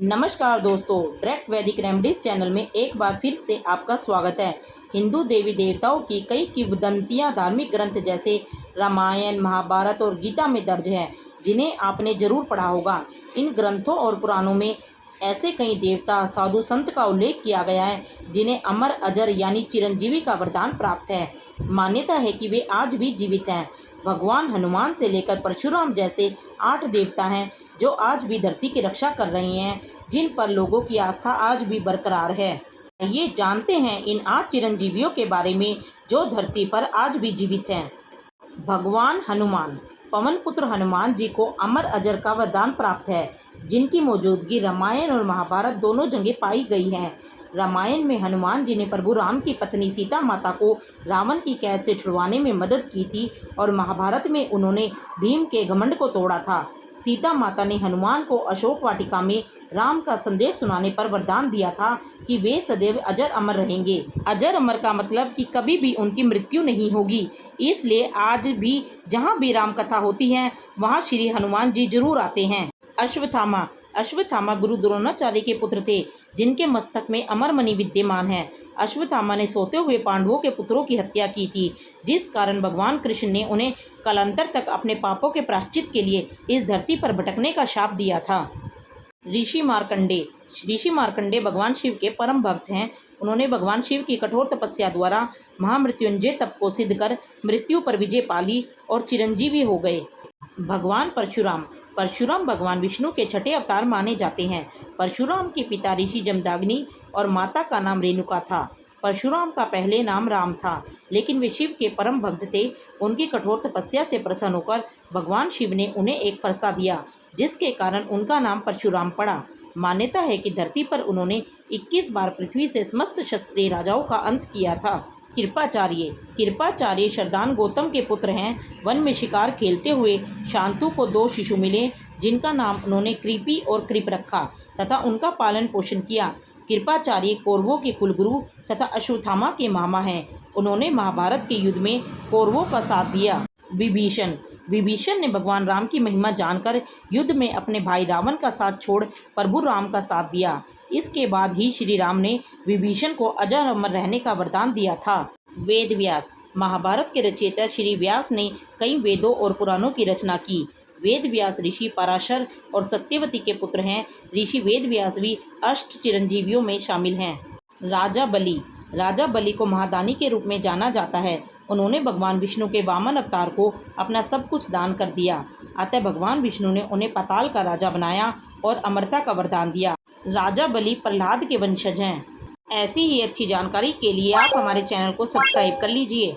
नमस्कार दोस्तों, डायरेक्ट वैदिक रेमेडीज चैनल में एक बार फिर से आपका स्वागत है। हिंदू देवी देवताओं की कई किंवदंतियां धार्मिक ग्रंथ जैसे रामायण, महाभारत और गीता में दर्ज हैं, जिन्हें आपने जरूर पढ़ा होगा। इन ग्रंथों और पुराणों में ऐसे कई देवता, साधु, संत का उल्लेख किया गया है जिन्हें अमर, अजर यानी चिरंजीवी का वरदान प्राप्त है। मान्यता है कि वे आज भी जीवित हैं। भगवान हनुमान से लेकर परशुराम जैसे 8 देवता हैं जो आज भी धरती की रक्षा कर रहे हैं, जिन पर लोगों की आस्था आज भी बरकरार है। ये जानते हैं इन 8 चिरंजीवियों के बारे में जो धरती पर आज भी जीवित हैं। भगवान हनुमान। पवन पुत्र हनुमान जी को अमर, अजर का वरदान प्राप्त है, जिनकी मौजूदगी रामायण और महाभारत दोनों जगह पाई गई है। रामायण में हनुमान जी ने प्रभु राम की पत्नी सीता माता को रावण की कैद से छुड़वाने में मदद की थी और महाभारत में उन्होंने भीम के घमंड को तोड़ा था। सीता माता ने हनुमान को अशोक वाटिका में राम का संदेश सुनाने पर वरदान दिया था कि वे सदैव अजर अमर रहेंगे। अजर अमर का मतलब कि कभी भी उनकी मृत्यु नहीं होगी। इसलिए आज भी जहाँ भी राम कथा होती है, वहाँ श्री हनुमान जी जरूर आते हैं। अश्वत्थामा। अश्वत्थामा गुरु द्रोणाचार्य के पुत्र थे, जिनके मस्तक में अमर मणि विद्यमान है। अश्वत्थामा ने सोते हुए पांडवों के पुत्रों की हत्या की थी, जिस कारण भगवान कृष्ण ने उन्हें कालांतर तक अपने पापों के प्रायश्चित के लिए इस धरती पर भटकने का शाप दिया था। ऋषि मार्कंडे। ऋषि मार्कंडे भगवान शिव के परम भक्त हैं। उन्होंने भगवान शिव की कठोर तपस्या द्वारा महामृत्युंजय तप को सिद्ध कर मृत्यु पर विजय पाली और चिरंजीवी हो गए। भगवान परशुराम। परशुराम भगवान विष्णु के छठे अवतार माने जाते हैं। परशुराम के पिता ऋषि जमदाग्नि और माता का नाम रेणुका था। परशुराम का पहले नाम राम था, लेकिन वे शिव के परम भक्त थे। उनकी कठोर तपस्या से प्रसन्न होकर भगवान शिव ने उन्हें एक फरसा दिया, जिसके कारण उनका नाम परशुराम पड़ा। मान्यता है कि धरती पर उन्होंने 21 बार पृथ्वी से समस्त क्षत्रिय राजाओं का अंत किया था। कृपाचार्य। कृपाचार्य शरदान गौतम के पुत्र हैं। वन में शिकार खेलते हुए शांतु को 2 शिशु मिले, जिनका नाम उन्होंने कृपी और कृप रखा तथा उनका पालन पोषण किया। कृपाचार्य कौरवों के कुलगुरु तथा अश्वत्थामा के मामा हैं। उन्होंने महाभारत के युद्ध में कौरवों का साथ दिया। विभीषण। विभीषण ने भगवान राम की महिमा जानकर युद्ध में अपने भाई रावण का साथ छोड़ प्रभु राम का साथ दिया। इसके बाद ही श्री राम ने विभीषण को अजर अमर रहने का वरदान दिया था। वेद व्यास। महाभारत के रचयिता श्री व्यास ने कई वेदों और पुराणों की रचना की। वेद व्यास ऋषि पराशर और सत्यवती के पुत्र हैं। ऋषि वेद व्यास भी 8 चिरंजीवियों में शामिल हैं। राजा बलि। राजा बलि को महादानी के रूप में जाना जाता है। उन्होंने भगवान विष्णु के वामन अवतार को अपना सब कुछ दान कर दिया। अतः भगवान विष्णु ने उन्हें पाताल का राजा बनाया और अमरता का वरदान दिया। राजा बलि प्रहलाद के वंशज हैं। ऐसी ही अच्छी जानकारी के लिए आप हमारे चैनल को सब्सक्राइब कर लीजिए।